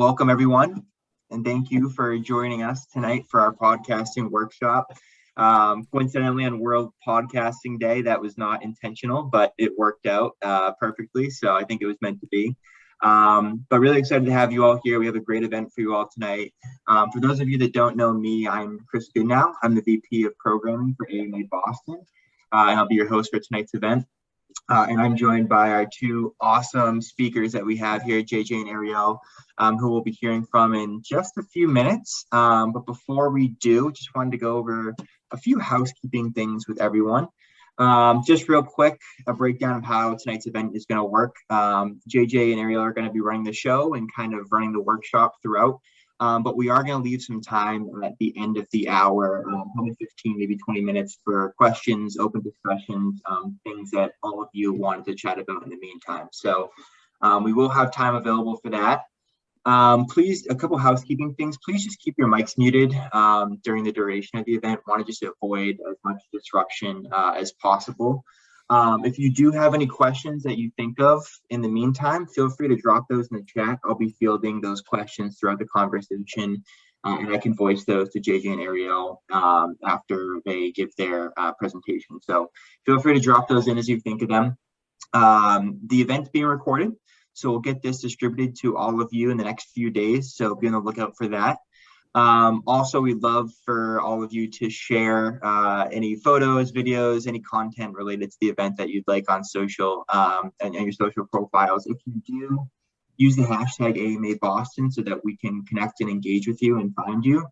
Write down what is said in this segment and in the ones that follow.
Welcome, everyone, and thank you for joining us tonight for our podcasting workshop. Coincidentally, on World Podcasting Day, that was not intentional, but it worked out perfectly, so I think it was meant to be. But really excited to have you all here. We have a great event for you all tonight. For those of you that don't know me, I'm Chris Goodnow. I'm the VP of Programming for AMA Boston, and I'll be your host for tonight's event. And I'm joined by our two awesome speakers that we have here, JJ and Arielle, who we'll be hearing from in just a few minutes. But before we do, just wanted to go over a few housekeeping things with everyone. Just real quick, a breakdown of how tonight's event is going to work. JJ and Arielle are going to be running the show and kind of running the workshop throughout. But we are going to leave some time at the end of the hour, probably 15, maybe 20 minutes for questions, open discussions, things that all of you wanted to chat about in the meantime. So we will have time available for that. Please, a couple housekeeping things. Please just keep your mics muted during the duration of the event. Want to just avoid as much disruption as possible. If you do have any questions that you think of in the meantime, feel free to drop those in the chat. I'll be fielding those questions throughout the conversation, and I can voice those to JJ and Arielle after they give their presentation. So feel free to drop those in as you think of them. The event's being recorded, so we'll get this distributed to all of you in the next few days, so be on the lookout for that. Also, we'd love for all of you to share any photos, videos, any content related to the event that you'd like on social and your social profiles. If you do, use the hashtag AMA Boston so that we can connect and engage with you and find you.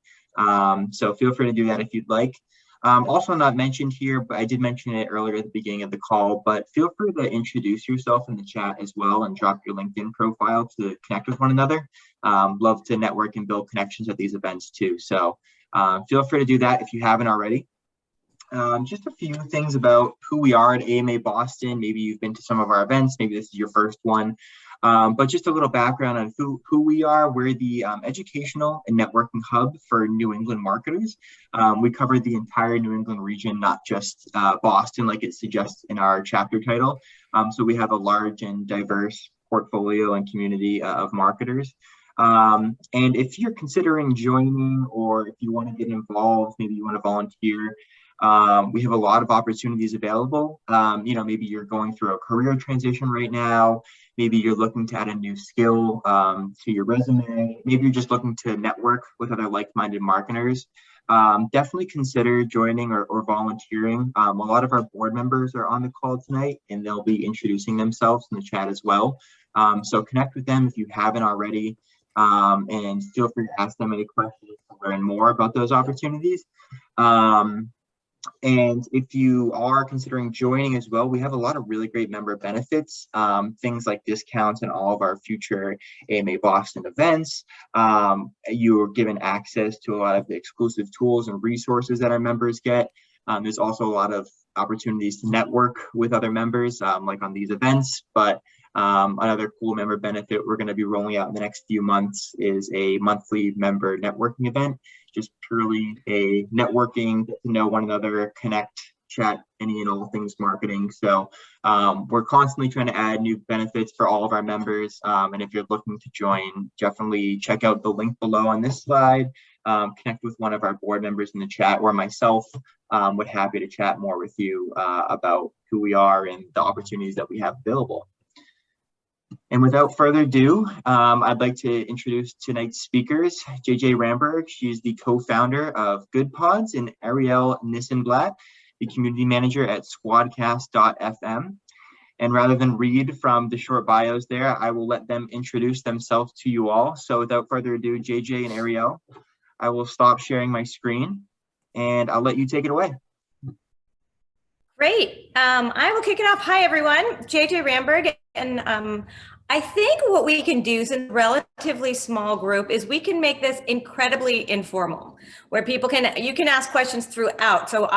So feel free to do that if you'd like. Also not mentioned here, but I did mention it earlier at the beginning of the call, but feel free to introduce yourself in the chat as well and drop your LinkedIn profile to connect with one another. Love to network and build connections at these events too. So feel free to do that if you haven't already. Just a few things about who we are at AMA Boston. Maybe you've been to some of our events, maybe this is your first one. But just a little background on who we are. We're the educational and networking hub for New England marketers. We cover the entire New England region, not just Boston, like it suggests in our chapter title. So we have a large and diverse portfolio and community of marketers. And if you're considering joining, or if you want to get involved, maybe you want to volunteer, we have a lot of opportunities available. Maybe you're going through a career transition right now. Maybe you're looking to add a new skill to your resume. Maybe you're just looking to network with other like-minded marketers. Definitely consider joining or volunteering. A lot of our board members are on the call tonight, and they'll be introducing themselves in the chat as well. So connect with them if you haven't already, and feel free to ask them any questions to learn more about those opportunities. And if you are considering joining as well, we have a lot of really great member benefits, things like discounts in all of our future AMA Boston events. You are given access to a lot of the exclusive tools and resources that our members get. There's also a lot of opportunities to network with other members, like on these events. But another cool member benefit we're going to be rolling out in the next few months is a monthly member networking event. Just purely a networking, get to know one another, connect, chat, any and all things marketing. So we're constantly trying to add new benefits for all of our members. And if you're looking to join, definitely check out the link below on this slide. Connect with one of our board members in the chat, or myself. Would happy to chat more with you about who we are and the opportunities that we have available. And without further ado, I'd like to introduce tonight's speakers, JJ Ramberg. She's the co-founder of Goodpods, and Arielle Nissenblatt, the community manager at squadcast.fm. And rather than read from the short bios there, I will let them introduce themselves to you all. So without further ado, JJ and Arielle, I will stop sharing my screen and I'll let you take it away. Great. I will kick it off. Hi, everyone. JJ Ramberg. And I think what we can do is, in a relatively small group, is we can make this incredibly informal, where you can ask questions throughout. So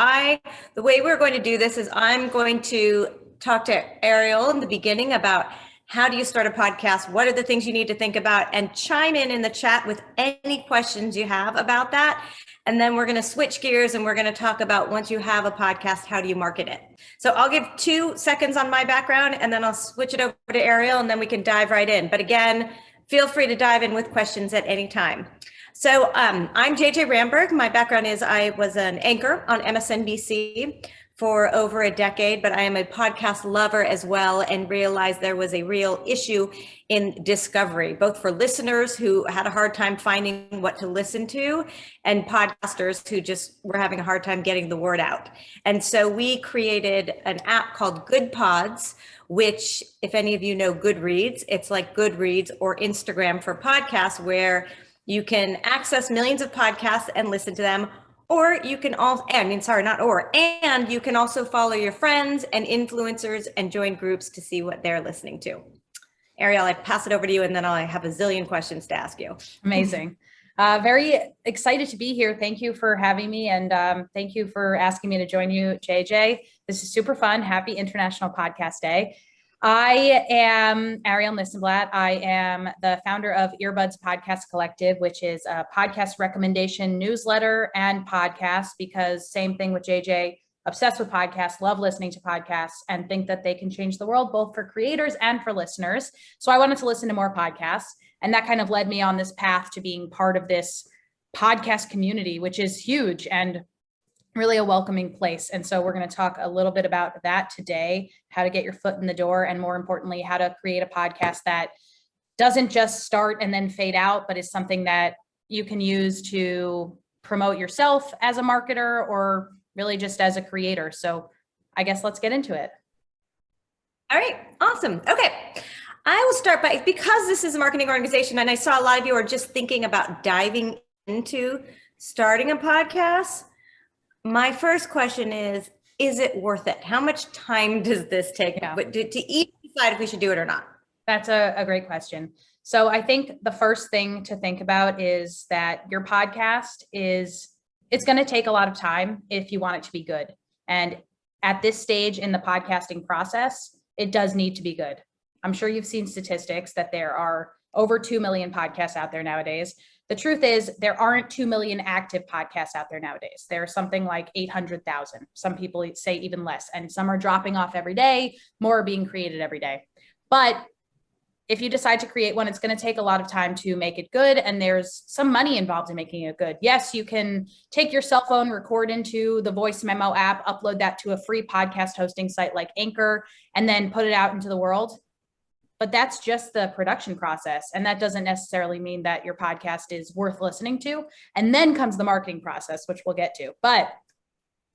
the way we're going to do this is I'm going to talk to Arielle in the beginning about how do you start a podcast? What are the things you need to think about? And chime in the chat with any questions you have about that. And then we're going to switch gears and we're going to talk about, once you have a podcast, how do you market it? So I'll give 2 seconds on my background and then I'll switch it over to Arielle and then we can dive right in. But again, feel free to dive in with questions at any time. So I'm JJ Ramberg. My background is I was an anchor on MSNBC for over a decade, but I am a podcast lover as well, and realized there was a real issue in discovery, both for listeners who had a hard time finding what to listen to, and podcasters who just were having a hard time getting the word out. And so we created an app called Goodpods, which, if any of you know Goodreads, it's like Goodreads or Instagram for podcasts, where you can access millions of podcasts and listen to them. Or you can also, and you can also follow your friends and influencers and join groups to see what they're listening to. Arielle, I pass it over to you, and then I have a zillion questions to ask you. Amazing. Very excited to be here. Thank you for having me. And thank you for asking me to join you, JJ. This is super fun. Happy International Podcast Day. I am Arielle Nissenblatt. I am the founder of Earbuds Podcast Collective, which is a podcast recommendation newsletter and podcast, because same thing with JJ, obsessed with podcasts, love listening to podcasts, and think that they can change the world, both for creators and for listeners. So I wanted to listen to more podcasts. And that kind of led me on this path to being part of this podcast community, which is huge and really a welcoming place. And so we're going to talk a little bit about that today, how to get your foot in the door, and more importantly, how to create a podcast that doesn't just start and then fade out, but is something that you can use to promote yourself as a marketer or really just as a creator. So I guess let's get into it. All right, awesome. Okay. I will start by, because this is a marketing organization, and I saw a lot of you are just thinking about diving into starting a podcast. My first question is it worth it? How much time does this take to even decide if we should do it or not? That's a great question. So I think the first thing to think about is that your podcast it's going to take a lot of time if you want it to be good. And at this stage in the podcasting process, it does need to be good. I'm sure you've seen statistics that there are over 2 million podcasts out there nowadays. The truth is there aren't 2 million active podcasts out there nowadays. There's something like 800,000. Some people say even less, and some are dropping off every day. More are being created every day. But if you decide to create one, it's going to take a lot of time to make it good. And there's some money involved in making it good. Yes, you can take your cell phone, record into the voice memo app, upload that to a free podcast hosting site like Anchor, and then put it out into the world. But that's just the production process. And that doesn't necessarily mean that your podcast is worth listening to. And then comes the marketing process, which we'll get to. But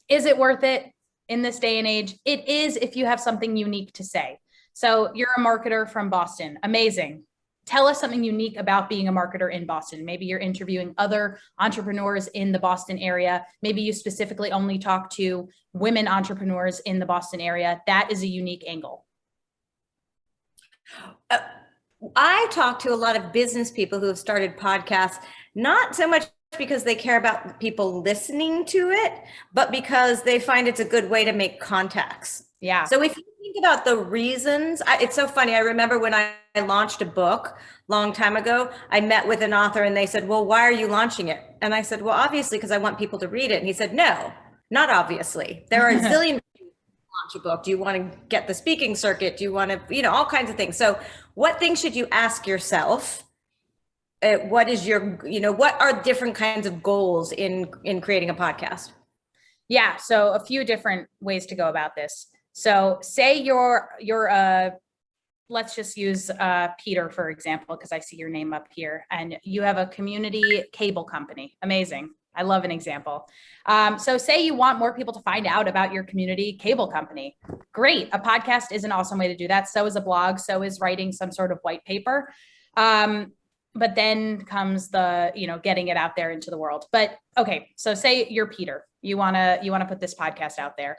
is it worth it in this day and age? It is, if you have something unique to say. So you're a marketer from Boston. Amazing. Tell us something unique about being a marketer in Boston. Maybe you're interviewing other entrepreneurs in the Boston area. Maybe you specifically only talk to women entrepreneurs in the Boston area. That is a unique angle. I talk to a lot of business people who have started podcasts, not so much because they care about people listening to it, but because they find it's a good way to make contacts. Yeah. So if you think about the reasons, it's so funny. I remember when I launched a book a long time ago, I met with an author and they said, well, why are you launching it? And I said, well, obviously, because I want people to read it. And he said, no, not obviously. There are a zillion launch a book. Do you want to get the speaking circuit? Do you want to, all kinds of things. So what things should you ask yourself? What is your, what are different kinds of goals in creating a podcast? Yeah. So a few different ways to go about this. So say you're let's just use Peter, for example, because I see your name up here, and you have a community cable company. Amazing. I love an example. So say you want more people to find out about your community cable company. Great. A podcast is an awesome way to do that. So is a blog. So is writing some sort of white paper. But then comes the, getting it out there into the world. But okay. So say you're Peter, you want to put this podcast out there.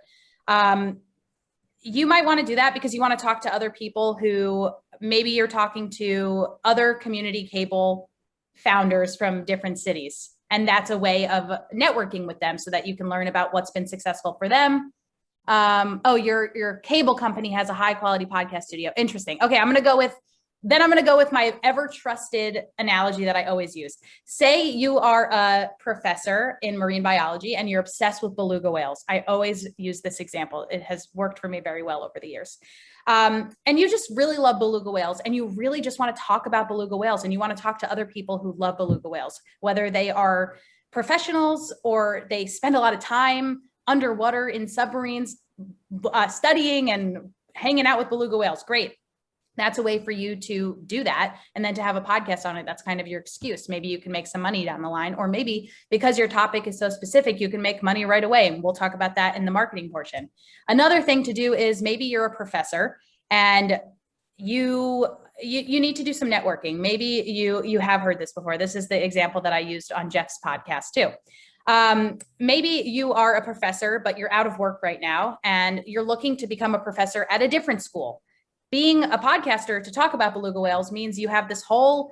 You might want to do that because you want to talk to other people who maybe you're talking to other community cable founders from different cities. And that's a way of networking with them so that you can learn about what's been successful for them. Your cable company has a high quality podcast studio. Interesting. Okay. I'm going to go with my ever trusted analogy that I always use. Say you are a professor in marine biology and you're obsessed with beluga whales. I always use this example. It has worked for me very well over the years. And you just really love beluga whales, and you really just want to talk about beluga whales, and you want to talk to other people who love beluga whales, whether they are professionals or they spend a lot of time underwater in submarines studying and hanging out with beluga whales. Great. That's a way for you to do that. And then to have a podcast on it, that's kind of your excuse. Maybe you can make some money down the line, or maybe because your topic is so specific, you can make money right away. And we'll talk about that in the marketing portion. Another thing to do is maybe you're a professor and you need to do some networking. Maybe you have heard this before. This is the example that I used on Jeff's podcast too. Maybe you are a professor, but you're out of work right now and you're looking to become a professor at a different school. Being a podcaster to talk about beluga whales means you have this whole,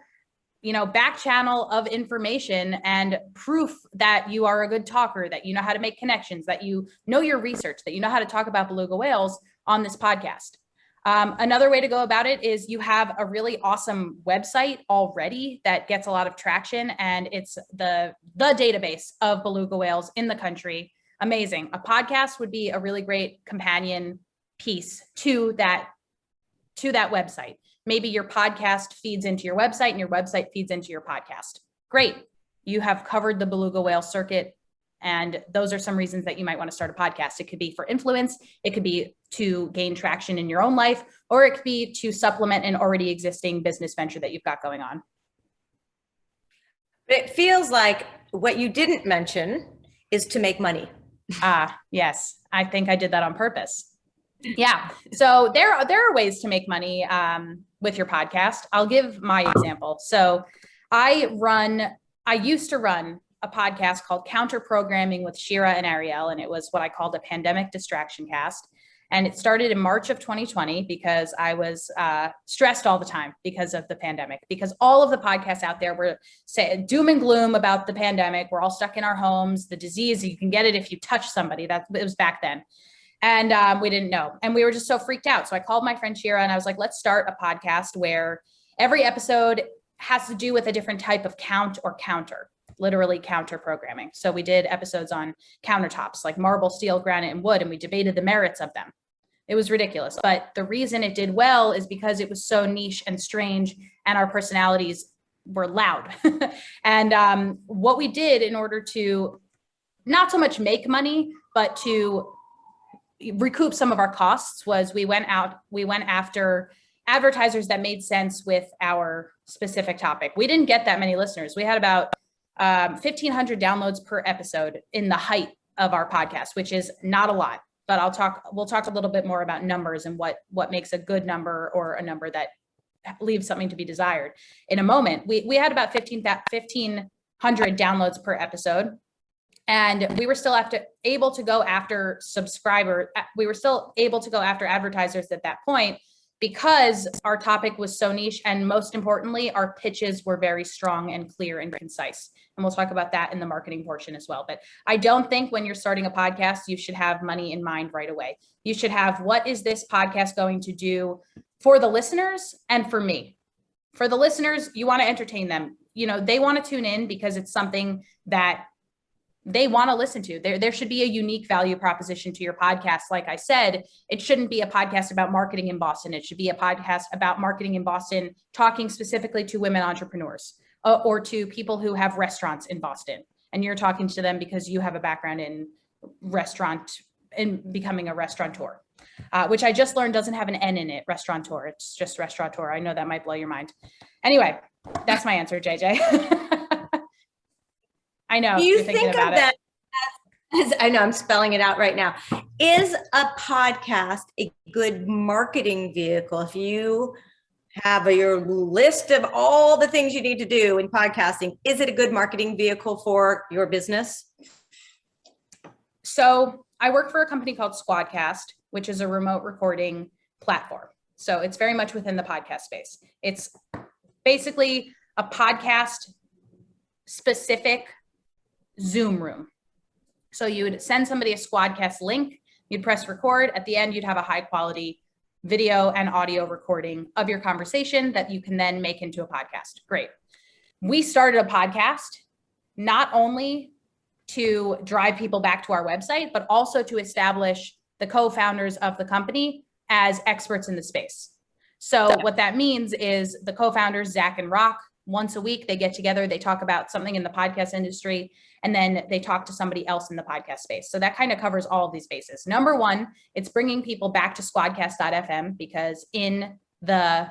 back channel of information and proof that you are a good talker, that you know how to make connections, that you know your research, that you know how to talk about beluga whales on this podcast. Another way to go about it is you have a really awesome website already that gets a lot of traction, and it's the database of beluga whales in the country. Amazing. A podcast would be a really great companion piece to that website. Maybe your podcast feeds into your website and your website feeds into your podcast. Great. You have covered the beluga whale circuit. And those are some reasons that you might want to start a podcast. It could be for influence. It could be to gain traction in your own life, or it could be to supplement an already existing business venture that you've got going on. It feels like what you didn't mention is to make money. Yes. I think I did that on purpose. Yeah. So there are ways to make money with your podcast. I'll give my example. So I used to run a podcast called Counter Programming with Shira and Arielle, and it was what I called a pandemic distraction cast. And it started in March of 2020 because I was stressed all the time because of the pandemic, because all of the podcasts out there were saying doom and gloom about the pandemic. We're all stuck in our homes, the disease, you can get it if you touch somebody. It was back then. And we didn't know. And we were just so freaked out. So I called my friend Shira and I was like, let's start a podcast where every episode has to do with a different type of count or counter, literally counter programming. So we did episodes on countertops like marble, steel, granite, and wood, and we debated the merits of them. It was ridiculous. But the reason it did well is because it was so niche and strange and our personalities were loud. And what we did in order to not so much make money, but to recoup some of our costs was we went after advertisers that made sense with our specific topic. We didn't get that many listeners. We had about 1,500 downloads per episode in the height of our podcast, which is not a lot, but we'll talk a little bit more about numbers and what makes a good number or a number that leaves something to be desired in a moment. We had about 1,500 downloads per episode. And we were still able to go after we were still able to go after advertisers at that point because our topic was so niche. And most importantly, our pitches were very strong and clear and concise. And we'll talk about that in the marketing portion as well. But I don't think when you're starting a podcast, you should have money in mind right away. You should have, what is this podcast going to do for the listeners and for me? For the listeners, you want to entertain them. They want to tune in because it's something that they want to listen to. There should be a unique value proposition to your podcast. Like I said, it shouldn't be a podcast about marketing in Boston. It should be a podcast about marketing in Boston, talking specifically to women entrepreneurs or to people who have restaurants in Boston. And you're talking to them because you have a background in becoming a restaurateur, which I just learned doesn't have an N in it, restaurateur. It's just restaurateur. I know that might blow your mind. Anyway, that's my answer, JJ. I know. Do you think of that as, I know I'm spelling it out right now. Is a podcast a good marketing vehicle? If you have your list of all the things you need to do in podcasting, is it a good marketing vehicle for your business? So I work for a company called Squadcast, which is a remote recording platform. So it's very much within the podcast space. It's basically a podcast specific Zoom room. So you would send somebody a Squadcast link, you'd press record. At the end, you'd have a high quality video and audio recording of your conversation that you can then make into a podcast. Great. We started a podcast not only to drive people back to our website, but also to establish the co-founders of the company as experts in the space. So what that means is the co-founders, Zach and Rock, once a week, they get together, they talk about something in the podcast industry, and then they talk to somebody else in the podcast space. So that kind of covers all of these bases. Number one, it's bringing people back to squadcast.fm, because in the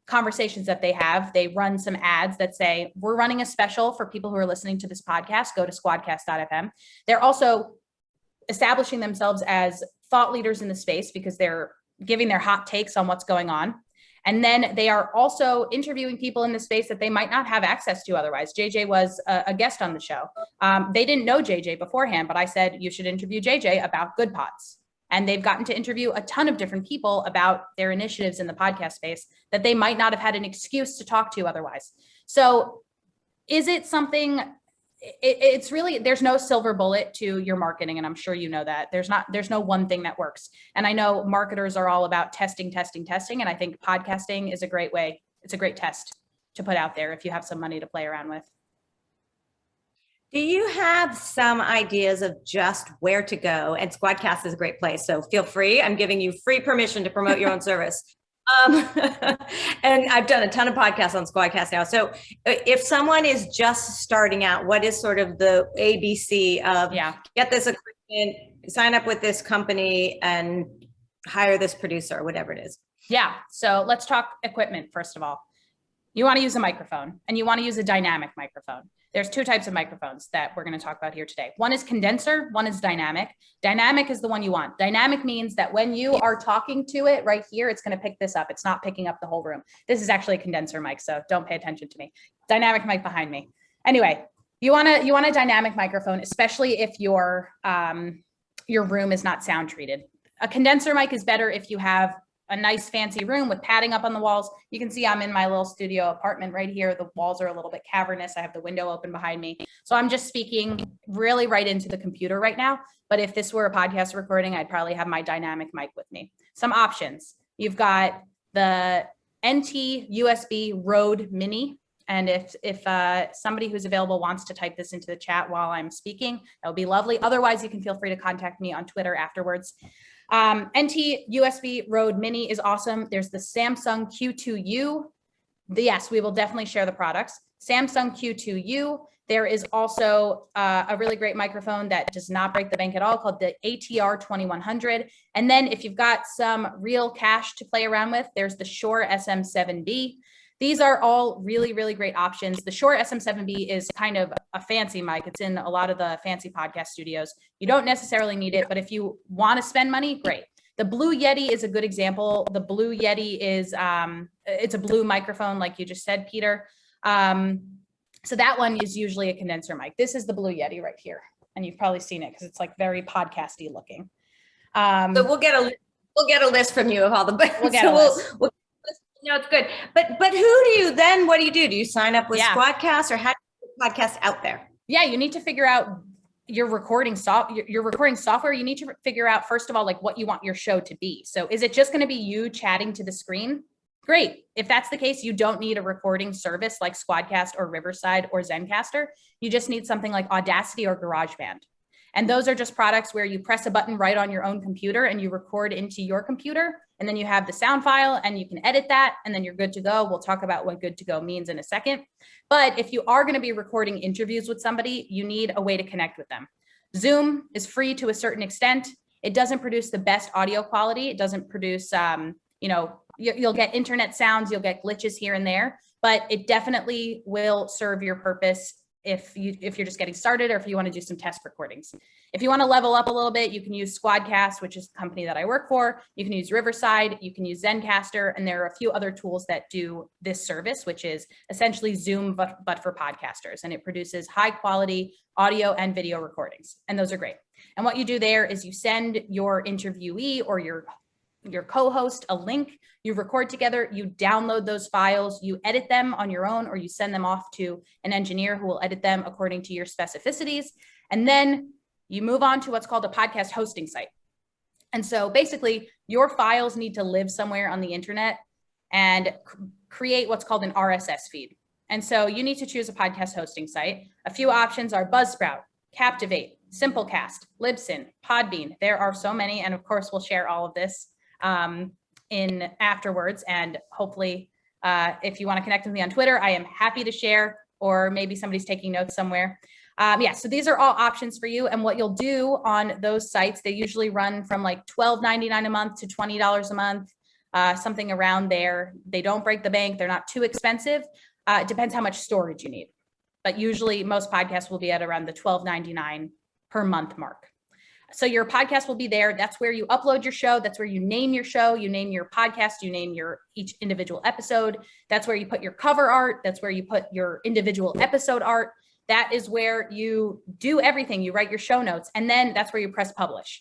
conversations that they have, they run some ads that say, we're running a special for people who are listening to this podcast, go to squadcast.fm. They're also establishing themselves as thought leaders in the space because they're giving their hot takes on what's going on. And then they are also interviewing people in the space that they might not have access to otherwise. JJ was a guest on the show. They didn't know JJ beforehand, but I said, you should interview JJ about Goodpods. And they've gotten to interview a ton of different people about their initiatives in the podcast space that they might not have had an excuse to talk to otherwise. So is it something, it's really, there's no silver bullet to your marketing. And I'm sure you know that there's no one thing that works. And I know marketers are all about testing. And I think podcasting is a great way. It's a great test to put out there if you have some money to play around with. Do you have some ideas of just where to go? And Squadcast is a great place, so feel free. I'm giving you free permission to promote your own service. And I've done a ton of podcasts on Squadcast now. So if someone is just starting out, what is sort of the ABC of get this equipment, sign up with this company, and hire this producer or whatever it is? Yeah. So let's talk equipment first of all. You want to use a microphone, and you want to use a dynamic microphone. There's two types of microphones that we're going to talk about here today. One is condenser, one is dynamic. Dynamic is the one you want. Dynamic means that when you are talking to it right here, it's going to pick this up. It's not picking up the whole room. This is actually a condenser mic, so don't pay attention to me. Dynamic mic behind me. Anyway, you want a dynamic microphone, especially if your room is not sound treated. A condenser mic is better if you have a nice fancy room with padding up on the walls. You can see I'm in my little studio apartment right here. The walls are a little bit cavernous. I have the window open behind me. So I'm just speaking really right into the computer right now. But if this were a podcast recording, I'd probably have my dynamic mic with me. Some options. You've got the NT USB Rode Mini. And if somebody who's available wants to type this into the chat while I'm speaking, that would be lovely. Otherwise, you can feel free to contact me on Twitter afterwards. NT USB Rode Mini is awesome. There's the Samsung Q2U. Yes, we will definitely share the products. Samsung Q2U. There is also a really great microphone that does not break the bank at all called the ATR 2100. And then if you've got some real cash to play around with, there's the Shure SM7B. These are all really, really great options. The Shure SM7B is kind of a fancy mic. It's in a lot of the fancy podcast studios. You don't necessarily need it, but if you want to spend money, great. The Blue Yeti is a good example. The Blue Yeti is, it's a blue microphone, like you just said, Peter. So that one is usually a condenser mic. This is the Blue Yeti right here. And you've probably seen it because it's like very podcasty looking. So we'll get a list from you of all the, no, it's good. But what do you do? Do you sign up with Squadcast, or how do you get podcast out there? Yeah, you need to figure out your recording software. You need to figure out, first of all, like what you want your show to be. So is it just going to be you chatting to the screen? Great. If that's the case, you don't need a recording service like Squadcast or Riverside or Zencastr. You just need something like Audacity or GarageBand. And those are just products where you press a button right on your own computer and you record into your computer. And then you have the sound file and you can edit that and then you're good to go. We'll talk about what good to go means in a second. But if you are going to be recording interviews with somebody, you need a way to connect with them. Zoom is free to a certain extent. It doesn't produce the best audio quality. It doesn't produce, you'll get internet sounds, you'll get glitches here and there, but it definitely will serve your purpose if you're just getting started or if you want to do some test recordings. If you want to level up a little bit, you can use Squadcast, which is the company that I work for. You can use Riverside, you can use Zencastr, and there are a few other tools that do this service, which is essentially Zoom, but for podcasters. And it produces high quality audio and video recordings. And those are great. And what you do there is you send your interviewee or your co-host a link, you record together, you download those files, you edit them on your own, or you send them off to an engineer who will edit them according to your specificities. And then you move on to what's called a podcast hosting site. And so basically your files need to live somewhere on the internet and create what's called an RSS feed. And so you need to choose a podcast hosting site. A few options are Buzzsprout, Captivate, Simplecast, Libsyn, Podbean. There are so many. And of course, we'll share all of this in afterwards. And hopefully, if you want to connect with me on Twitter, I am happy to share, or maybe somebody's taking notes somewhere. So these are all options for you. And what you'll do on those sites, they usually run from like $12.99 a month to $20 a month, something around there. They don't break the bank. They're not too expensive. It depends how much storage you need. But usually most podcasts will be at around the $12.99 per month mark. So your podcast will be there. That's where you upload your show. That's where you name your show. You name your podcast. You name your each individual episode. That's where you put your cover art. That's where you put your individual episode art. That is where you do everything. You write your show notes, and then that's where you press publish.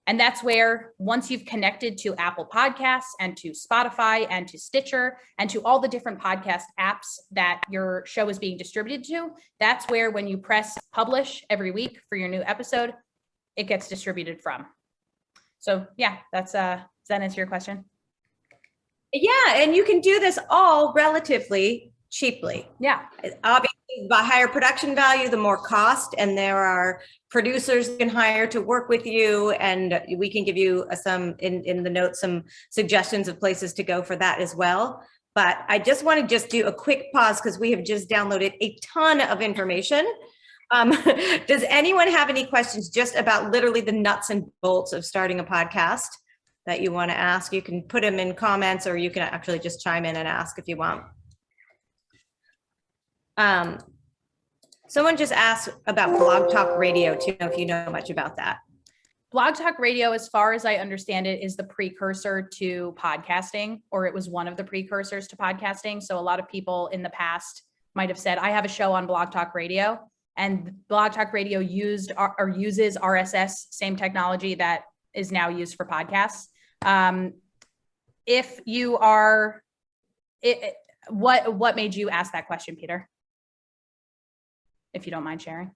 And that's where, once you've connected to Apple Podcasts and to Spotify and to Stitcher and to all the different podcast apps that your show is being distributed to, that's where, when you press publish every week for your new episode, it gets distributed from. So yeah, does that answer your question? Yeah, and you can do this all relatively cheaply. Yeah. Obviously, the higher production value, the more cost, and there are producers you can hire to work with you, and we can give you some in the notes, some suggestions of places to go for that as well. But I just want to do a quick pause because we have just downloaded a ton of information. Does anyone have any questions just about literally the nuts and bolts of starting a podcast that you want to ask? You can put them in comments, or you can actually just chime in and ask if you want. Someone just asked about Blog Talk Radio too, if you know much about that. Blog Talk Radio, as far as I understand it, is the precursor to podcasting, or it was one of the precursors to podcasting. So a lot of people in the past might have said, I have a show on Blog Talk Radio, and Blog Talk Radio uses RSS, same technology that is now used for podcasts. If you are, what made you ask that question, Peter? If you don't mind sharing.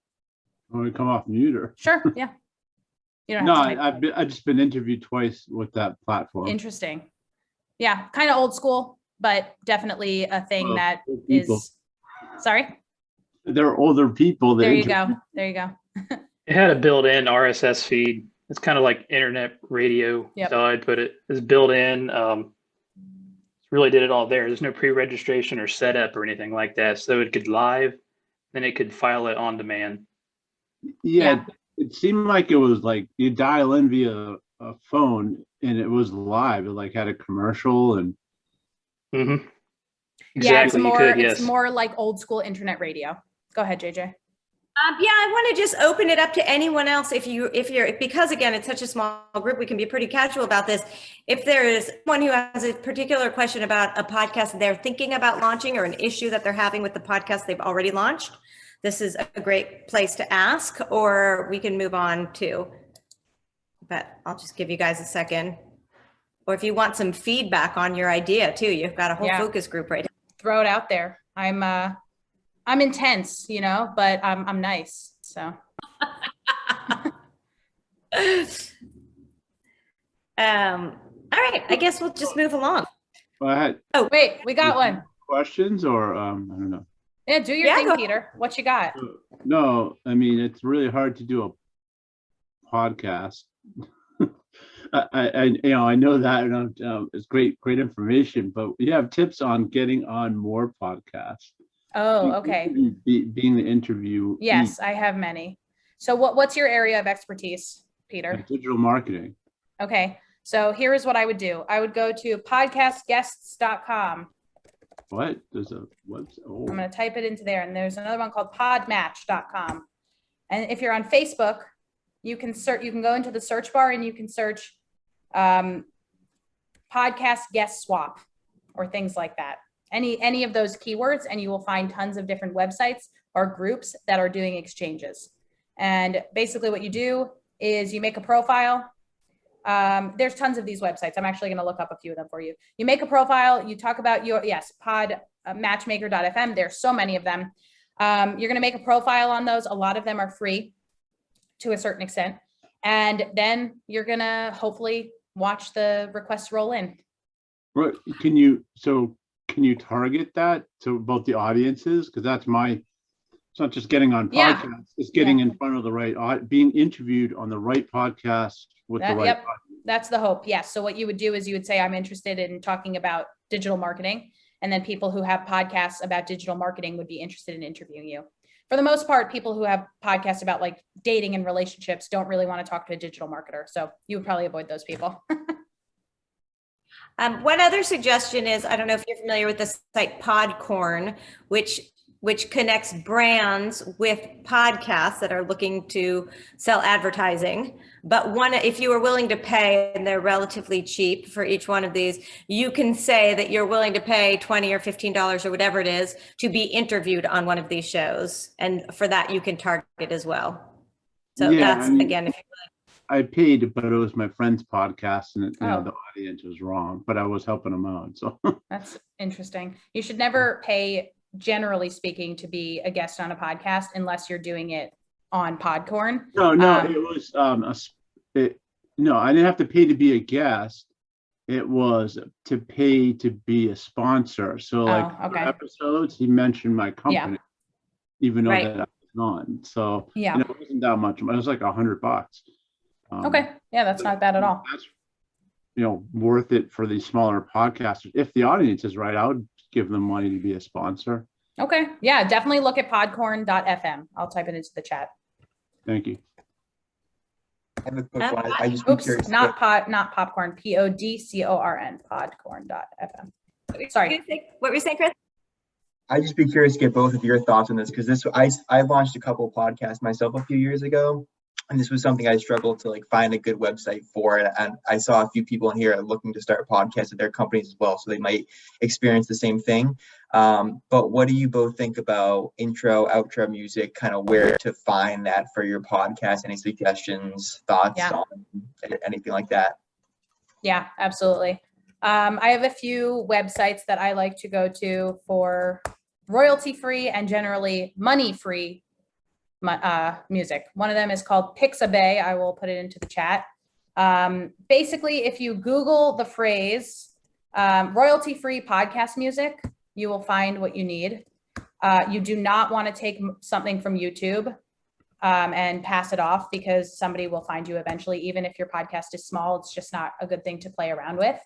Want to come off mute, or? Sure, yeah. You don't No, have to I've just been interviewed twice with that platform. Interesting. Yeah, kind of old school, but definitely a thing that is. Sorry? They're older people. There you go. There you go. It had a built-in RSS feed. It's kind of like internet radio. Yep. So I'd put it as built in. Really did it all there. There's no pre-registration or setup or anything like that. So it could live, then it could file it on demand. Yeah, it seemed like it was like you dial in via a phone and it was live. It like had a commercial and. Mm-hmm. Yeah, Exactly. it's more like old school internet radio. Go ahead, JJ. Yeah, I want to just open it up to anyone else. If you're, because again, it's such a small group, we can be pretty casual about this. If there is someone who has a particular question about a podcast they're thinking about launching, or an issue that they're having with the podcast they've already launched, this is a great place to ask, or we can move on to, but I'll just give you guys a second. Or if you want some feedback on your idea too, you've got a whole focus group right now. Throw it out there. I'm intense, but I'm nice. So. All right, I guess we'll just move along. Well, Oh, wait, we got one. Questions or I don't know. Yeah, do your thing, Peter. What you got? No, I mean, it's really hard to do a podcast. I know that, and it's great information, but you have tips on getting on more podcasts. Oh, okay. Being the interview. Yes, I have many. So what's your area of expertise, Peter? Digital marketing. Okay. So here is what I would do. I would go to podcastguests.com. What? What's I'm going to type it into there. And there's another one called podmatch.com. And if you're on Facebook, you can go into the search bar and you can search podcast guest swap or things like that. Any of those keywords, and you will find tons of different websites or groups that are doing exchanges. And basically what you do is you make a profile. There's tons of these websites. I'm actually going to look up a few of them for you. You make a profile, you talk about matchmaker.fm. There's so many of them. You're going to make a profile on those. A lot of them are free to a certain extent. And then you're going to hopefully watch the requests roll in. Right. Can you target that to both the audiences? Because that's it's not just getting on podcasts, it's getting in front of the right, being interviewed on the right podcast with the right audience. That's the hope. Yes. So what you would do is you would say, I'm interested in talking about digital marketing. And then people who have podcasts about digital marketing would be interested in interviewing you. For the most part, people who have podcasts about like dating and relationships don't really want to talk to a digital marketer. So you would probably avoid those people. One other suggestion is, I don't know if you're familiar with the site Podcorn, which connects brands with podcasts that are looking to sell advertising. But if you are willing to pay, and they're relatively cheap for each one of these, you can say that you're willing to pay $20 or $15 or whatever it is to be interviewed on one of these shows. And for that, you can target as well. So again, if you I paid, but it was my friend's podcast, and the audience was wrong, but I was helping them out. So that's interesting. You should never pay, generally speaking, to be a guest on a podcast unless you're doing it on Podcorn. No, it was no, I didn't have to pay to be a guest. It was to pay to be a sponsor. So for episodes, he mentioned my company, even though that I was on. So it wasn't that much. It was like $100. That's not bad at all. That's worth it for these smaller podcasters. If the audience is right, I would give them money to be a sponsor. Okay. Yeah, definitely look at podcorn.fm. I'll type it into the chat. Thank you. I have a quick one. I just curious. Not popcorn, PODCORN, podcorn.fm. Sorry. What were you saying, Chris? I'd just be curious to get both of your thoughts on this, because I launched a couple of podcasts myself a few years ago, and this was something I struggled to find a good website for. And I saw a few people in here looking to start podcasts at their companies as well, so they might experience the same thing. But what do you both think about intro, outro music, kind of where to find that for your podcast? Any suggestions, thoughts on anything like that? Yeah, absolutely. I have a few websites that I like to go to for royalty-free and generally money-free music. One of them is called Pixabay. I will put it into the chat. Basically, if you Google the phrase royalty-free podcast music, you will find what you need. You do not want to take something from YouTube and pass it off, because somebody will find you eventually. Even if your podcast is small, it's just not a good thing to play around with.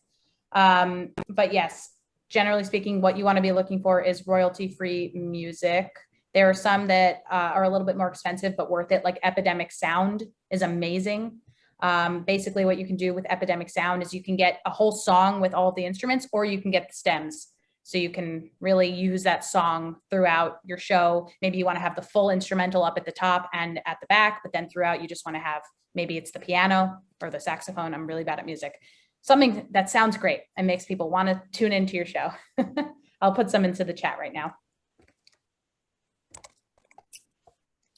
But yes, generally speaking, what you want to be looking for is royalty-free music. There are some that are a little bit more expensive, but worth it. Like Epidemic Sound is amazing. Basically, what you can do with Epidemic Sound is you can get a whole song with all of the instruments, or you can get the stems. So you can really use that song throughout your show. Maybe you want to have the full instrumental up at the top and at the back, but then throughout you just want to have, maybe it's the piano or the saxophone. I'm really bad at music. Something that sounds great and makes people want to tune into your show. I'll put some into the chat right now.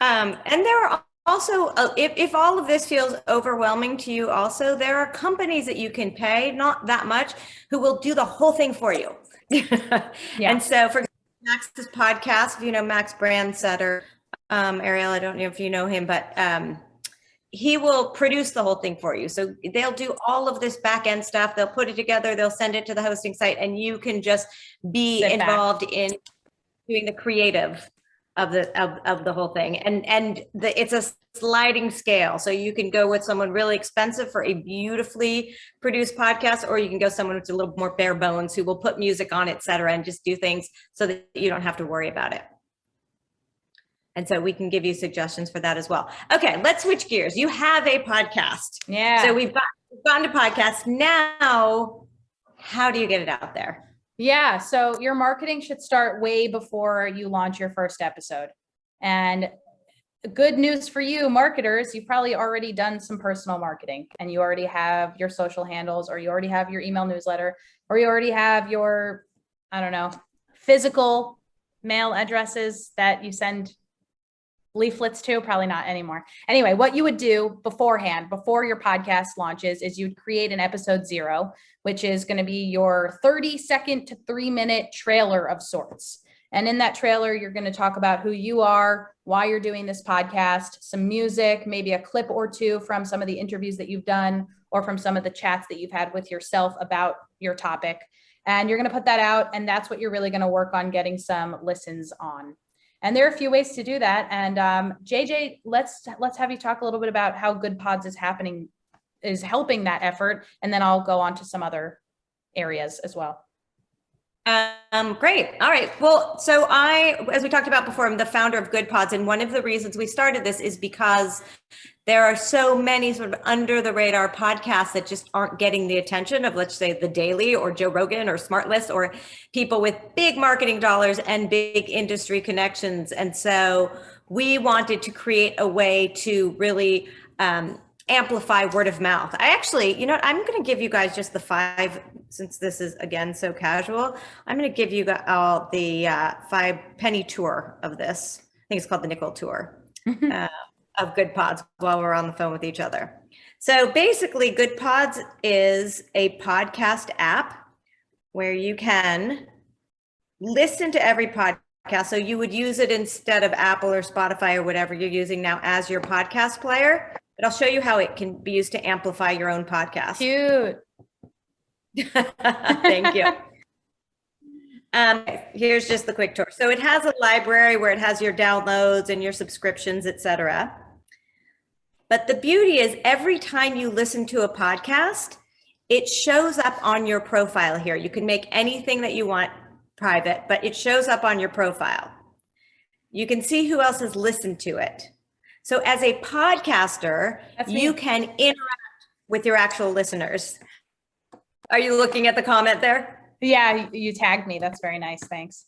And there are also, if all of this feels overwhelming to you also, there are companies that you can pay, not that much, who will do the whole thing for you. And so for Max's podcast, if you know Max Brandsetter, Arielle, I don't know if you know him, but he will produce the whole thing for you. So they'll do all of this back end stuff. They'll put it together. They'll send it to the hosting site, and you can just be involved in doing the creative of the whole thing. And it's a sliding scale. So you can go with someone really expensive for a beautifully produced podcast, or you can go someone with a little more bare bones who will put music on, et cetera, and just do things so that you don't have to worry about it. And so we can give you suggestions for that as well. Okay, let's switch gears. You have a podcast. Yeah. So we've gone to podcasts. Now, how do you get it out there? Yeah, so your marketing should start way before you launch your first episode. And good news for you marketers, you've probably already done some personal marketing, and you already have your social handles, or you already have your email newsletter, or you already have your, I don't know, physical mail addresses that you send leaflets to. Probably not anymore. Anyway, what you would do beforehand, before your podcast launches, is you'd create an episode 0, which is going to be your 30-second to 3-minute trailer of sorts. And in that trailer, you're going to talk about who you are, why you're doing this podcast, some music, maybe a clip or two from some of the interviews that you've done, or from some of the chats that you've had with yourself about your topic. And you're going to put that out, and that's what you're really going to work on getting some listens on. And there are a few ways to do that. And JJ, let's have you talk a little bit about how Goodpods is happening is helping that effort. And then I'll go on to some other areas as well. Great. All right. Well, so as we talked about before, I'm the founder of Goodpods. And one of the reasons we started this is because there are so many sort of under the radar podcasts that just aren't getting the attention of, let's say, The Daily or Joe Rogan or Smartless or people with big marketing dollars and big industry connections. And so we wanted to create a way to really amplify word of mouth. I actually, I'm going to give you guys just the 5, since this is again so casual. I'm going to give you all the 5-penny tour of this. I think it's called the nickel tour of Goodpods while we're on the phone with each other. So basically, Goodpods is a podcast app where you can listen to every podcast. So you would use it instead of Apple or Spotify or whatever you're using now as your podcast player. But I'll show you how it can be used to amplify your own podcast. Cute. Thank you. Here's just the quick tour. So it has a library where it has your downloads and your subscriptions, etc. But the beauty is every time you listen to a podcast, it shows up on your profile here. You can make anything that you want private, but it shows up on your profile. You can see who else has listened to it. So as a podcaster, you can interact with your actual listeners. Are you looking at the comment there? Yeah, you tagged me. That's very nice. Thanks.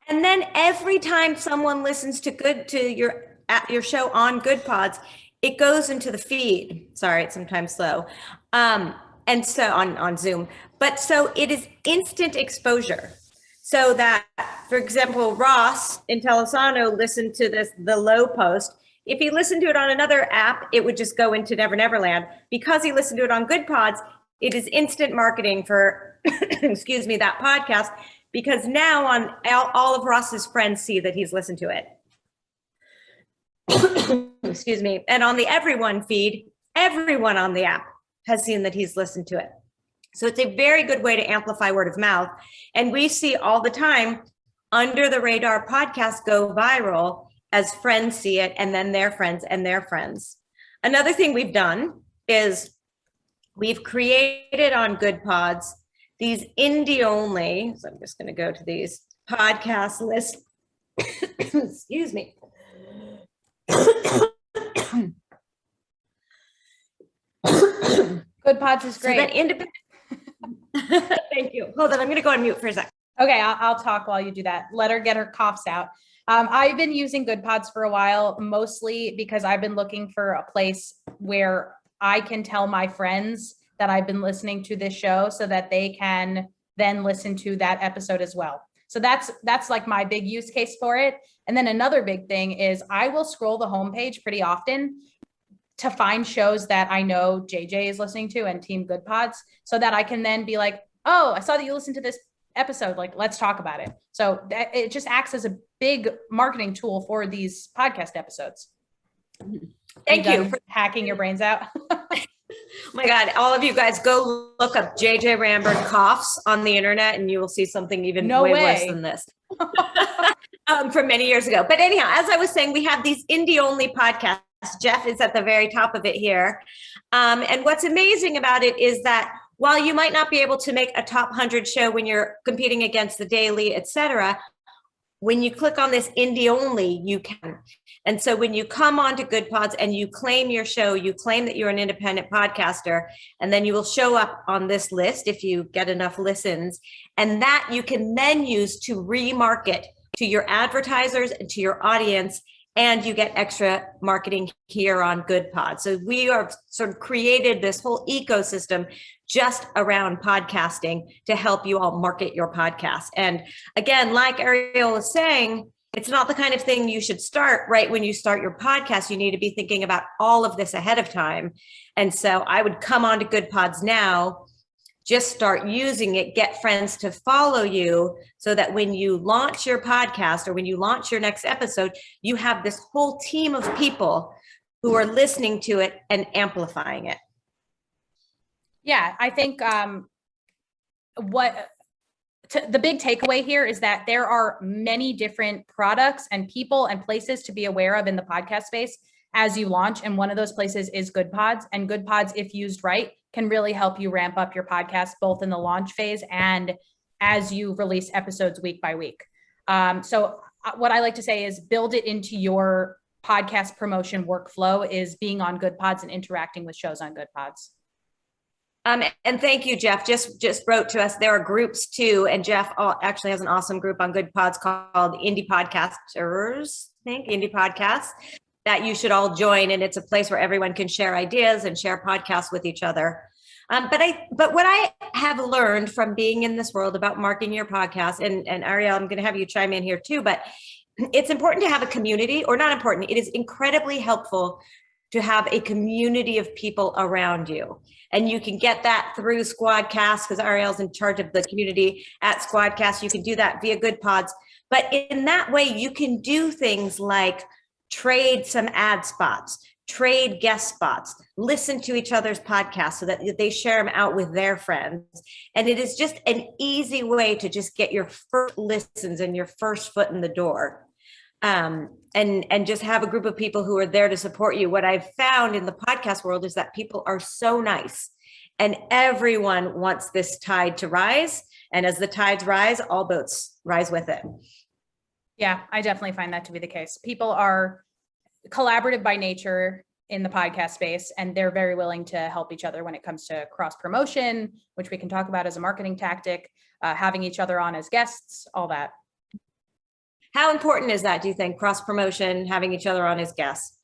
And then every time someone listens to your show on Goodpods, it goes into the feed. Sorry, it's sometimes slow. And so on Zoom. But so it is instant exposure. So that, for example, Ross in Telesano listened to the Low post. If he listened to it on another app, it would just go into Never Neverland. Because he listened to it on Goodpods, it is instant marketing for, excuse me, that podcast, because now on all of Ross's friends see that he's listened to it. Excuse me. And on the Everyone feed, everyone on the app has seen that he's listened to it. So it's a very good way to amplify word of mouth. And we see all the time under the radar podcasts go viral as friends see it, and then their friends and their friends. Another thing we've done is we've created on Goodpods these indie only, so I'm just going to go to these podcast lists. Excuse me. Goodpods is great. So that independent. Thank you. Hold on, I'm going to go on mute for a second. Okay, I'll talk while you do that. Let her get her coughs out. I've been using Goodpods for a while, mostly because I've been looking for a place where I can tell my friends that I've been listening to this show so that they can then listen to that episode as well. So that's like my big use case for it. And then another big thing is I will scroll the homepage pretty often to find shows that I know JJ is listening to and Team Goodpods, so that I can then be like, oh, I saw that you listened to this episode, like, let's talk about it. So it just acts as a big marketing tool for these podcast episodes. Thank you for hacking your brains out. Oh my God, all of you guys go look up JJ Ramberg coughs on the internet and you will see something even way worse than this. From many years ago. But anyhow, as I was saying, we have these indie only podcasts. Jeff is at the very top of it here. And what's amazing about it is that while you might not be able to make a top 100 show when you're competing against The Daily, et cetera, when you click on this indie only, you can. And so when you come onto Goodpods and you claim your show, you claim that you're an independent podcaster, and then you will show up on this list if you get enough listens. And that you can then use to remarket to your advertisers and to your audience, and you get extra marketing here on Goodpods. So we are sort of created this whole ecosystem just around podcasting to help you all market your podcast. And again, like Arielle was saying, it's not the kind of thing you should start right when you start your podcast. You need to be thinking about all of this ahead of time. And so I would come on to Goodpods now, just start using it, get friends to follow you so that when you launch your podcast or when you launch your next episode, you have this whole team of people who are listening to it and amplifying it. Yeah, I think the big takeaway here is that there are many different products and people and places to be aware of in the podcast space. as you launch. And one of those places is Goodpods. And Goodpods, if used right, can really help you ramp up your podcast, both in the launch phase and as you release episodes week by week. So what I like to say is build it into your podcast promotion workflow, is being on Goodpods and interacting with shows on Goodpods. And thank you, Jeff. Just wrote to us. There are groups too, and Jeff actually has an awesome group on Goodpods called Indie Podcasters, Indie Podcasts, that you should all join. And it's a place where everyone can share ideas and share podcasts with each other. But what I have learned from being in this world about marketing your podcast, and Arielle, I'm going to have you chime in here too, but it's important to have a community, or not important. It is incredibly helpful to have a community of people around you. And you can get that through Squadcast, because Arielle's in charge of the community at Squadcast. You can do that via Goodpods. But in that way, you can do things like trade some ad spots, trade guest spots, listen to each other's podcasts so that they share them out with their friends. And it is just an easy way to just get your first listens and your first foot in the door. And just have a group of people who are there to support you. What I've found in the podcast world is that people are so nice, and everyone wants this tide to rise. And as the tides rise, all boats rise with it. Yeah, I definitely find that to be the case. People are collaborative by nature in the podcast space, and they're very willing to help each other when it comes to cross promotion, which we can talk about as a marketing tactic, having each other on as guests, all that. How important is that, do you think, cross promotion, having each other on as guests?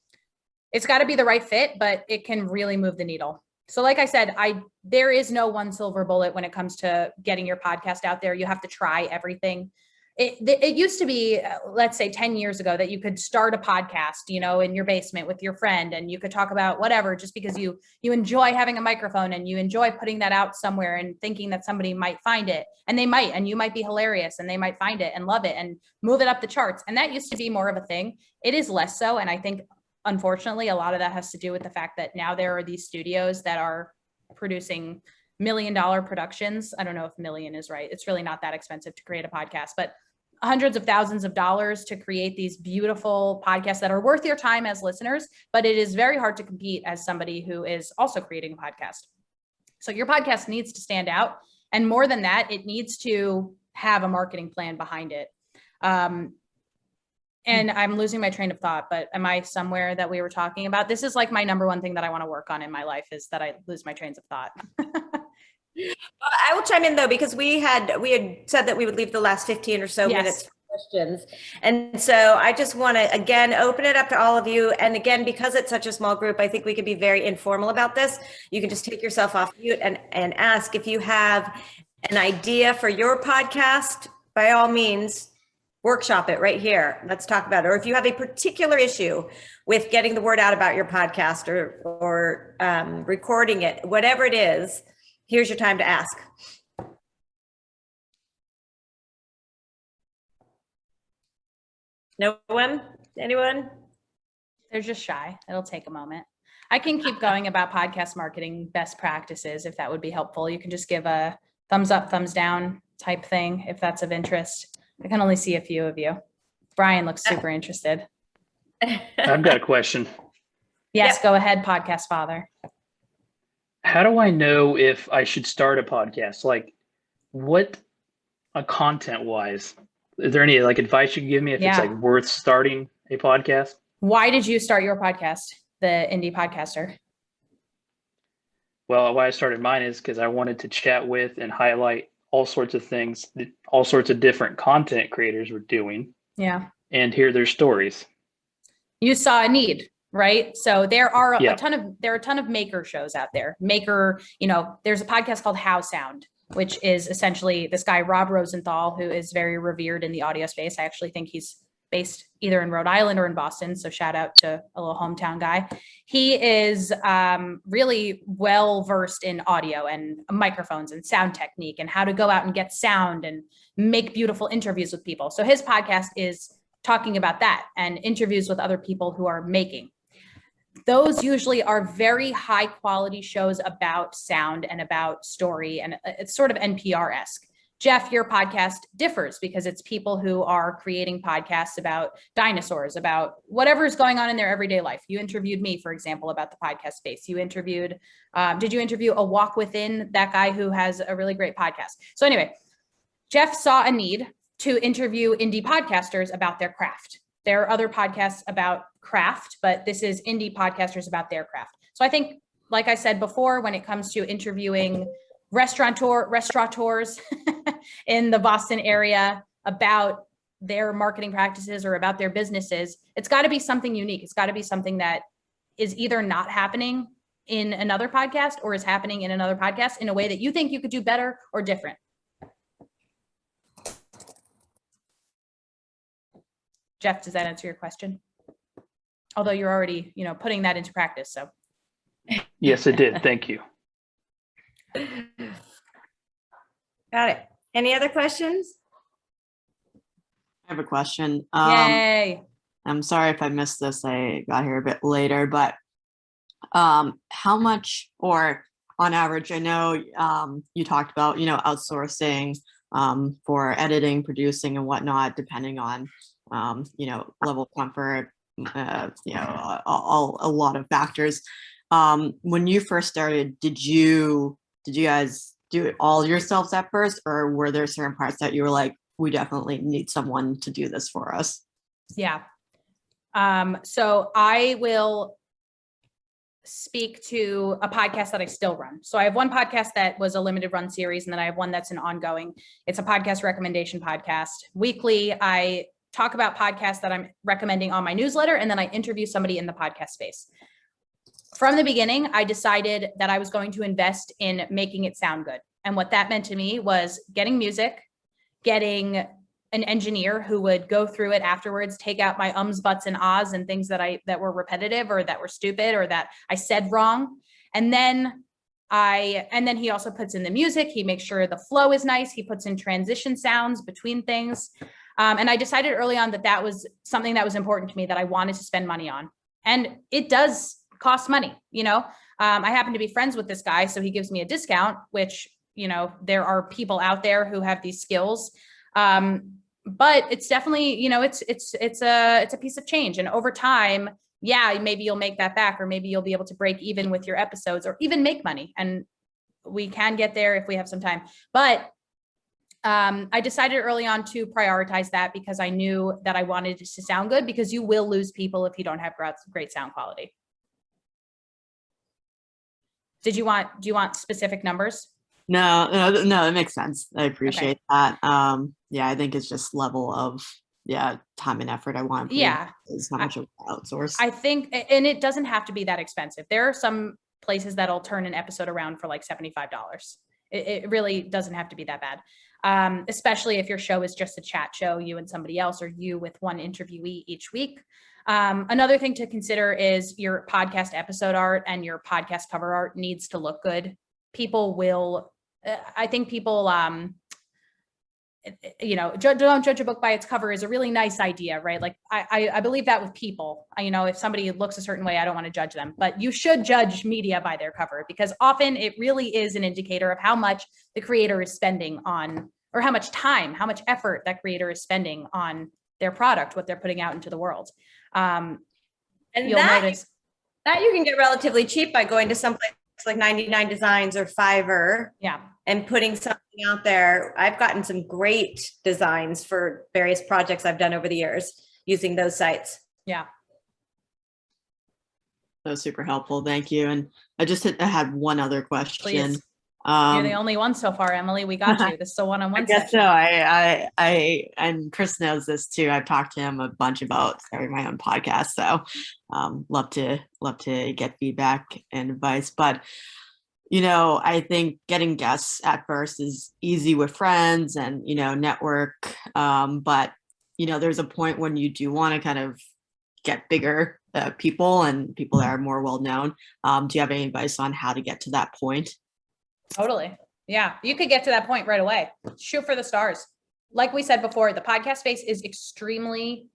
It's got to be the right fit, but it can really move the needle. So like I said, there is no one silver bullet when it comes to getting your podcast out there. You have to try everything. It used to be, let's say 10 years ago, that you could start a podcast, in your basement with your friend, and you could talk about whatever, just because you enjoy having a microphone and you enjoy putting that out somewhere and thinking that somebody might find it, and they might, and you might be hilarious and they might find it and love it and move it up the charts. And that used to be more of a thing. It is less so. And I think, unfortunately, a lot of that has to do with the fact that now there are these studios that are producing $1 million productions. I don't know if million is right. It's really not that expensive to create a podcast, but hundreds of thousands of dollars to create these beautiful podcasts that are worth your time as listeners. But it is very hard to compete as somebody who is also creating a podcast. So your podcast needs to stand out. And more than that, it needs to have a marketing plan behind it. And I'm losing my train of thought, but am I somewhere that we were talking about? This is like my number one thing that I want to work on in my life, is that I lose my trains of thought. I will chime in though, because we had said that we would leave the last 15 or so minutes for questions. And so I just want to, again, open it up to all of you. And again, because it's such a small group, I think we could be very informal about this. You can just take yourself off mute and ask if you have an idea for your podcast. By all means, workshop it right here. Let's talk about it. Or if you have a particular issue with getting the word out about your podcast or recording it, whatever it is, here's your time to ask. No one? Anyone? They're just shy. It'll take a moment. I can keep going about podcast marketing best practices if that would be helpful. You can just give a thumbs up, thumbs down type thing if that's of interest. I can only see a few of you. Brian looks super interested. I've got a question. Yes, Go ahead, podcast father. How do I know if I should start a podcast? Like, what content wise? Is there any advice you can give me if it's worth starting a podcast? Why did you start your podcast, the Indie Podcaster? Well, why I started mine is because I wanted to chat with and highlight all sorts of things that all sorts of different content creators were doing. Yeah. And hear their stories. You saw a need, right? So there are a ton of maker shows out there. Maker, there's a podcast called How Sound, which is essentially this guy, Rob Rosenthal, who is very revered in the audio space. I actually think he's based either in Rhode Island or in Boston. So shout out to a little hometown guy. He is really well-versed in audio and microphones and sound technique and how to go out and get sound and make beautiful interviews with people. So his podcast is talking about that and interviews with other people who are making. Those usually are very high quality shows about sound and about story. And it's sort of NPR-esque. Jeff, your podcast differs because it's people who are creating podcasts about dinosaurs, about whatever is going on in their everyday life. You interviewed me, for example, about the podcast space. You interviewed, did you interview A Walk Within, that guy who has a really great podcast? So anyway, Jeff saw a need to interview indie podcasters about their craft. There are other podcasts about craft, but this is indie podcasters about their craft. So I think, like I said before, when it comes to interviewing restaurateurs in the Boston area about their marketing practices or about their businesses, it's got to be something unique. It's got to be something that is either not happening in another podcast or is happening in another podcast in a way that you think you could do better or different. Jeff, does that answer your question? Although you're already, putting that into practice, so. Yes, it did. Thank you. Got it. Any other questions? I have a question. Yay. I'm sorry if I missed this. I got here a bit later, but how much, or on average, I know you talked about, outsourcing for editing, producing and whatnot, depending on, level of comfort, a lot of factors. When you first started, did you guys do it all yourselves at first, or were there certain parts that you were like, we definitely need someone to do this for us? Yeah. So I will speak to a podcast that I still run. So I have one podcast that was a limited run series, and then I have one that's an ongoing. It's a podcast recommendation podcast. Weekly, I talk about podcasts that I'm recommending on my newsletter, and then I interview somebody in the podcast space. From the beginning, I decided that I was going to invest in making it sound good. And what that meant to me was getting music, getting an engineer who would go through it afterwards, take out my ums, buts, and ahs and things that were repetitive or that were stupid or that I said wrong. And then he also puts in the music. He makes sure the flow is nice. He puts in transition sounds between things. And I decided early on that was something that was important to me, that I wanted to spend money on. And it does cost money. I happen to be friends with this guy, so he gives me a discount, which, there are people out there who have these skills. But it's definitely, it's a piece of change. And over time, yeah, maybe you'll make that back, or maybe you'll be able to break even with your episodes or even make money. And we can get there if we have some time. But I decided early on to prioritize that because I knew that I wanted it to sound good, because you will lose people if you don't have great sound quality. Do you want specific numbers? No, it makes sense. I appreciate that. Yeah, I think it's just level of time and effort I want. Yeah, is how much of outsource. I think, and it doesn't have to be that expensive. There are some places that'll turn an episode around for like $75. It really doesn't have to be that bad. Especially if your show is just a chat show, you and somebody else, or you with one interviewee each week. Another thing to consider is your podcast episode art and your podcast cover art needs to look good. People will, I think people, don't judge a book by its cover is a really nice idea, right? Like I believe that with people. If somebody looks a certain way, I don't want to judge them, but you should judge media by their cover, because often it really is an indicator of how much the creator is spending on, or how much time, how much effort that creator is spending on their product, what they're putting out into the world. And you'll notice that you can get relatively cheap by going to someplace like 99 Designs or Fiverr. Yeah. And putting something out there. I've gotten some great designs for various projects I've done over the years using those sites. Yeah. That was super helpful. Thank you. And I had one other question. Please. You're the only one so far, Emily. We got you. This is a one-on-one guess session. so. I and Chris knows this too. I've talked to him a bunch about starting my own podcast. So love to get feedback and advice. But I think getting guests at first is easy with friends and network. But there's a point when you do want to kind of get bigger people and people that are more well known. Do you have any advice on how to get to that point? Totally. Yeah. You could get to that point right away. Shoot for the stars. Like we said before, the podcast space is extremely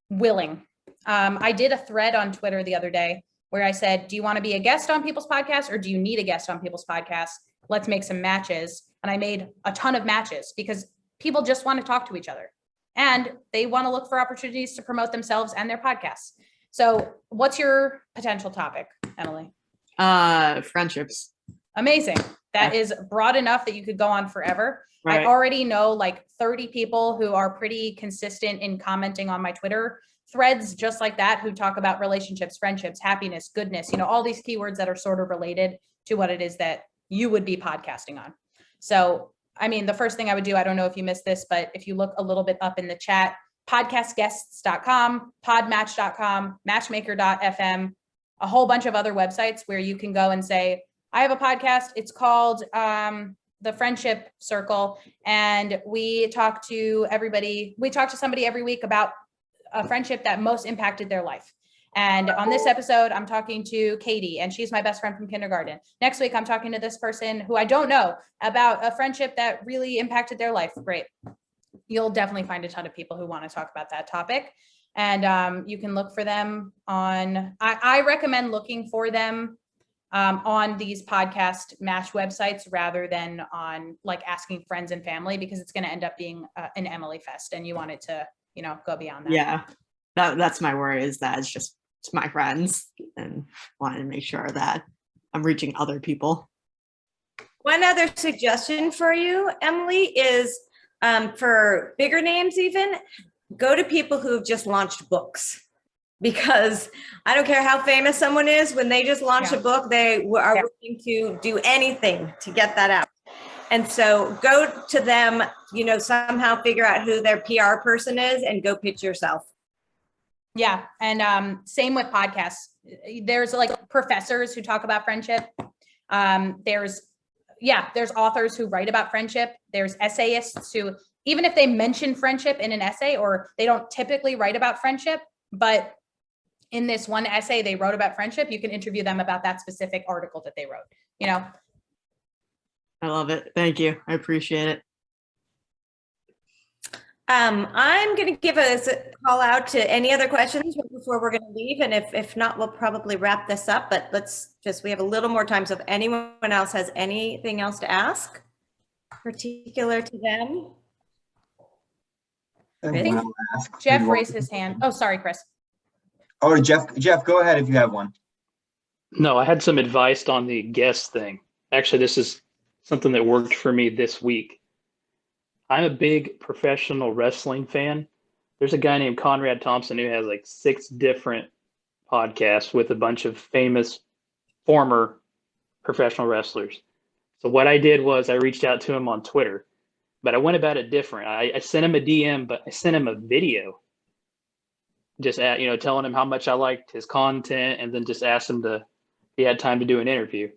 willing. I did a thread on Twitter the other day where I said, do you want to be a guest on people's podcasts, or do you need a guest on people's podcasts? let's make some matches. And I made a ton of matches because people just want to talk to each other and they want to look for opportunities to promote themselves and their podcasts. So what's your potential topic, Emily? Friendships. Amazing. That is broad enough that you could go on forever. Right. I already know like 30 people who are pretty consistent in commenting on my Twitter threads just like that, who talk about relationships, friendships, happiness, goodness, all these keywords that are sort of related to what it is that you would be podcasting on. So, I mean, the first thing I would do, I don't know if you missed this, but if you look a little bit up in the chat, podcastguests.com, podmatch.com, matchmaker.fm, a whole bunch of other websites where you can go and say, I have a podcast. It's called The Friendship Circle. And we talk to somebody every week about a friendship that most impacted their life. And on this episode, I'm talking to Katie, and she's my best friend from kindergarten. Next week, I'm talking to this person who I don't know about a friendship that really impacted their life. Great. You'll definitely find a ton of people who want to talk about that topic. And you can look for them on, I recommend looking for them on these podcast match websites rather than on like asking friends and family, because it's going to end up being an Emily fest and you want it to, go beyond that. Yeah, that's my worry, is that it's my friends, and wanting to make sure that I'm reaching other people. One other suggestion for you, Emily, is for bigger names even, go to people who have just launched books. Because I don't care how famous someone is, when they just launch a book, they are willing to do anything to get that out. And so go to them, somehow figure out who their PR person is and go pitch yourself. Yeah. And same with podcasts. There's like professors who talk about friendship. There's authors who write about friendship. There's essayists who, even if they mention friendship in an essay, or they don't typically write about friendship, but in this one essay they wrote about friendship, you can interview them about that specific article that they wrote, I love it. Thank you. I appreciate it. I'm going to give a call out to any other questions before we're going to leave. And if not, we'll probably wrap this up, but we have a little more time. So if anyone else has anything else to ask particular to them. I think Jeff raised his hand. Oh, sorry, Chris. Oh, Jeff, go ahead if you have one. No, I had some advice on the guest thing. Actually, this is something that worked for me this week. I'm a big professional wrestling fan. There's a guy named Conrad Thompson who has like 6 different podcasts with a bunch of famous former professional wrestlers. So what I did was I reached out to him on Twitter, but I went about it different. I sent him a DM, but I sent him a video, just telling him how much I liked his content, and then just asked him if he had time to do an interview.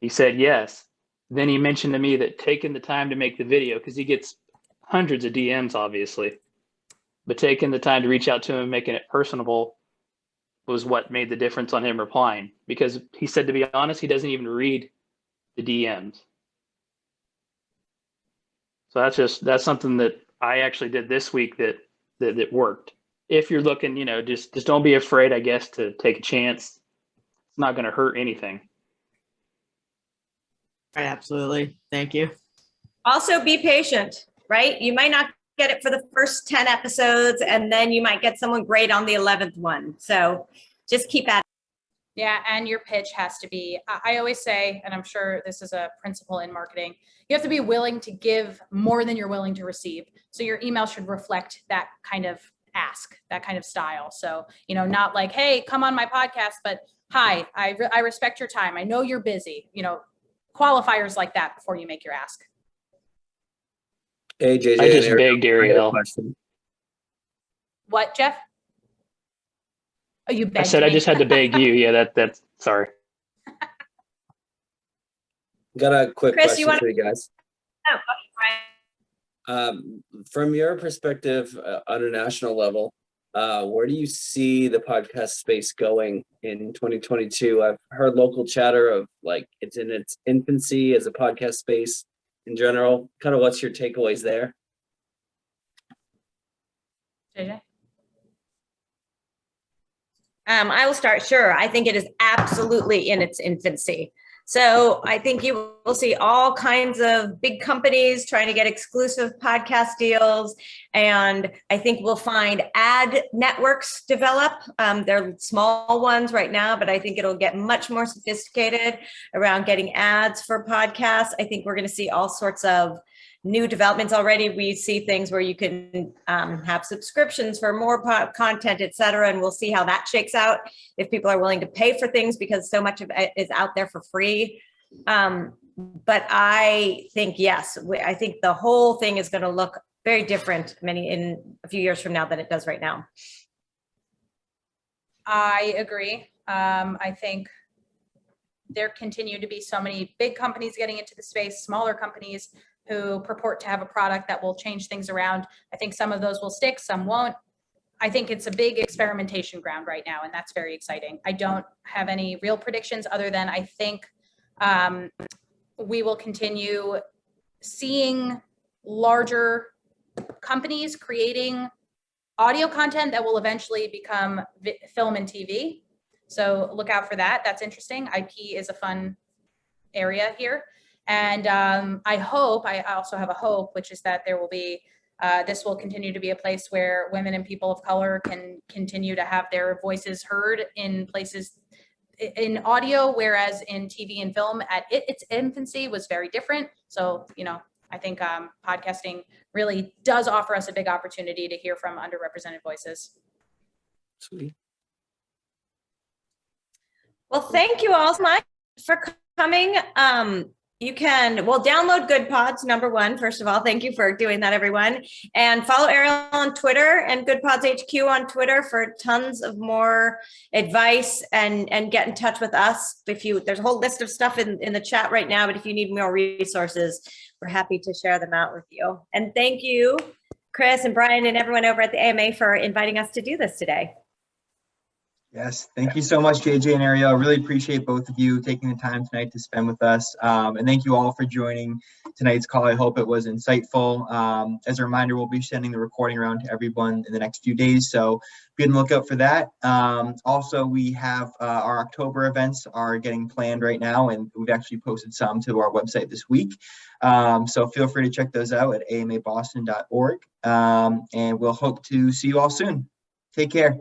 He said yes. Then he mentioned to me that taking the time to make the video, because he gets hundreds of DMs, obviously, but taking the time to reach out to him and making it personable was what made the difference on him replying. Because he said, to be honest, he doesn't even read the DMs. So that's something that I actually did this week that worked. If you're looking, just don't be afraid, I guess, to take a chance. It's not going to hurt anything. Right, absolutely. Thank you. Also be patient, right? You might not get it for the first 10 episodes, and then you might get someone great on the 11th one. So just keep at it. Yeah, and your pitch has to be, I always say, and I'm sure this is a principle in marketing, you have to be willing to give more than you're willing to receive. So your email should reflect that kind of ask, that kind of style. So, not like, hey, come on my podcast, but hi, I respect your time. I know you're busy, qualifiers like that before you make your ask. Hey, JJ. I just begged Arielle. What, Jeff? Oh, you begged I said me. I just had to beg you. Yeah, that's sorry. Got a quick Chris, question for you guys. Oh, right. From your perspective on a national level, where do you see the podcast space going in 2022? I've heard local chatter of like it's in its infancy as a podcast space in general. Kind of what's your takeaways there? JJ? I will start. Sure. I think it is absolutely in its infancy. So I think you will see all kinds of big companies trying to get exclusive podcast deals. And I think we'll find ad networks develop. They're small ones right now, but I think it'll get much more sophisticated around getting ads for podcasts. I think we're going to see all sorts of new developments already. We see things where you can have subscriptions for more content, et cetera, and we'll see how that shakes out if people are willing to pay for things, because so much of it is out there for free. But I think, yes, I think the whole thing is going to look very different in a few years from now than it does right now. I agree. I think there continue to be so many big companies getting into the space, smaller companies who purport to have a product that will change things around. I think some of those will stick, some won't. I think it's a big experimentation ground right now, and that's very exciting. I don't have any real predictions other than I think we will continue seeing larger companies creating audio content that will eventually become film and TV. So look out for that. That's interesting. IP is a fun area here. And I also have a hope, which is that there will be, this will continue to be a place where women and people of color can continue to have their voices heard in places in audio, whereas in TV and film at its infancy was very different. So, you know, I think podcasting really does offer us a big opportunity to hear from underrepresented voices. Sweet. Well, thank you all so much for coming. You can, well, download Goodpods, number one, first of all. Thank you for doing that, everyone. And follow Arielle on Twitter and Goodpods HQ on Twitter for tons of more advice, and get in touch with us. There's a whole list of stuff in the chat right now, but if you need more resources, we're happy to share them out with you. And thank you, Chris and Brian and everyone over at the AMA for inviting us to do this today. Yes, thank you so much, JJ and Arielle. Really appreciate both of you taking the time tonight to spend with us. And thank you all for joining tonight's call. I hope it was insightful. As a reminder, we'll be sending the recording around to everyone in the next few days, so be on the lookout for that. Also, we have our October events are getting planned right now, and we've actually posted some to our website this week. So feel free to check those out at amaboston.org. And we'll hope to see you all soon. Take care.